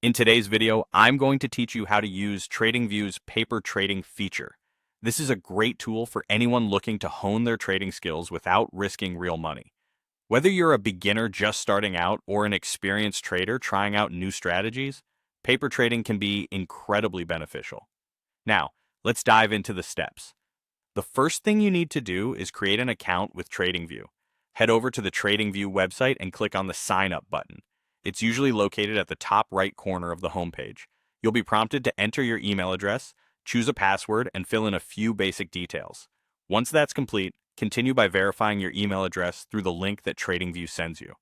In today's video, I'm going to teach you how to use TradingView's paper trading feature. This is a great tool for anyone looking to hone their trading skills without risking real money. Whether you're a beginner just starting out or an experienced trader trying out new strategies, paper trading can be incredibly beneficial. Now, let's dive into the steps. The first thing you need to do is create an account with TradingView. Head over to the TradingView website and click on the Sign Up button. It's usually located at the top right corner of the homepage. You'll be prompted to enter your email address, choose a password, and fill in a few basic details. Once that's complete, continue by verifying your email address through the link that TradingView sends you.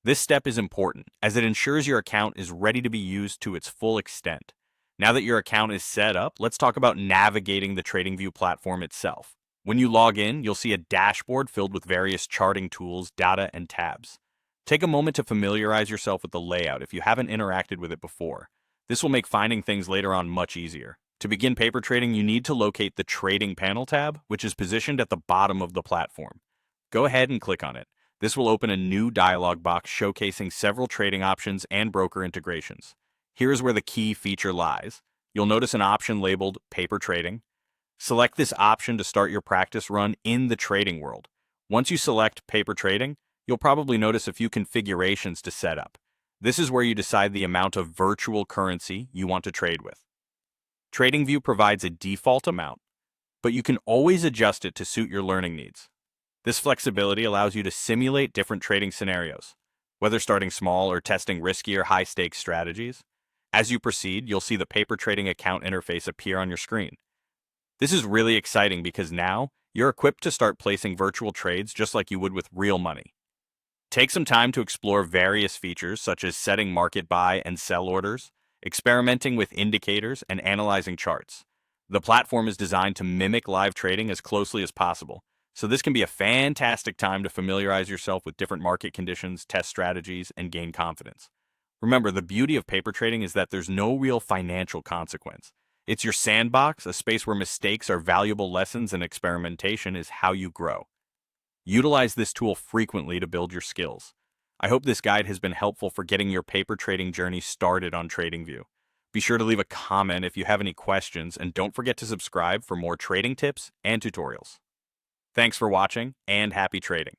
This step is important as it ensures your account is ready to be used to its full extent. Now that your account is set up, let's talk about navigating the TradingView platform itself. When you log in, you'll see a dashboard filled with various charting tools, data, and tabs. Take a moment to familiarize yourself with the layout if you haven't interacted with it before. This will make finding things later on much easier. To begin paper trading, you need to locate the Trading Panel tab, which is positioned at the bottom of the platform. Go ahead and click on it. This will open a new dialog box showcasing several trading options and broker integrations. Here's where the key feature lies. You'll notice an option labeled Paper Trading. Select this option to start your practice run in the trading world. Once you select Paper Trading, you'll probably notice a few configurations to set up. This is where you decide the amount of virtual currency you want to trade with. TradingView provides a default amount, but you can always adjust it to suit your learning needs. This flexibility allows you to simulate different trading scenarios, whether starting small or testing risky or high-stakes strategies. As you proceed, you'll see the paper trading account interface appear on your screen. This is really exciting because now you're equipped to start placing virtual trades just like you would with real money. Take some time to explore various features such as setting market buy and sell orders, experimenting with indicators, and analyzing charts. The platform is designed to mimic live trading as closely as possible, so this can be a fantastic time to familiarize yourself with different market conditions, test strategies, and gain confidence. Remember, the beauty of paper trading is that there's no real financial consequence. It's your sandbox, a space where mistakes are valuable lessons and experimentation is how you grow. Utilize this tool frequently to build your skills. I hope this guide has been helpful for getting your paper trading journey started on TradingView. Be sure to leave a comment if you have any questions, and don't forget to subscribe for more trading tips and tutorials. Thanks for watching, and happy trading.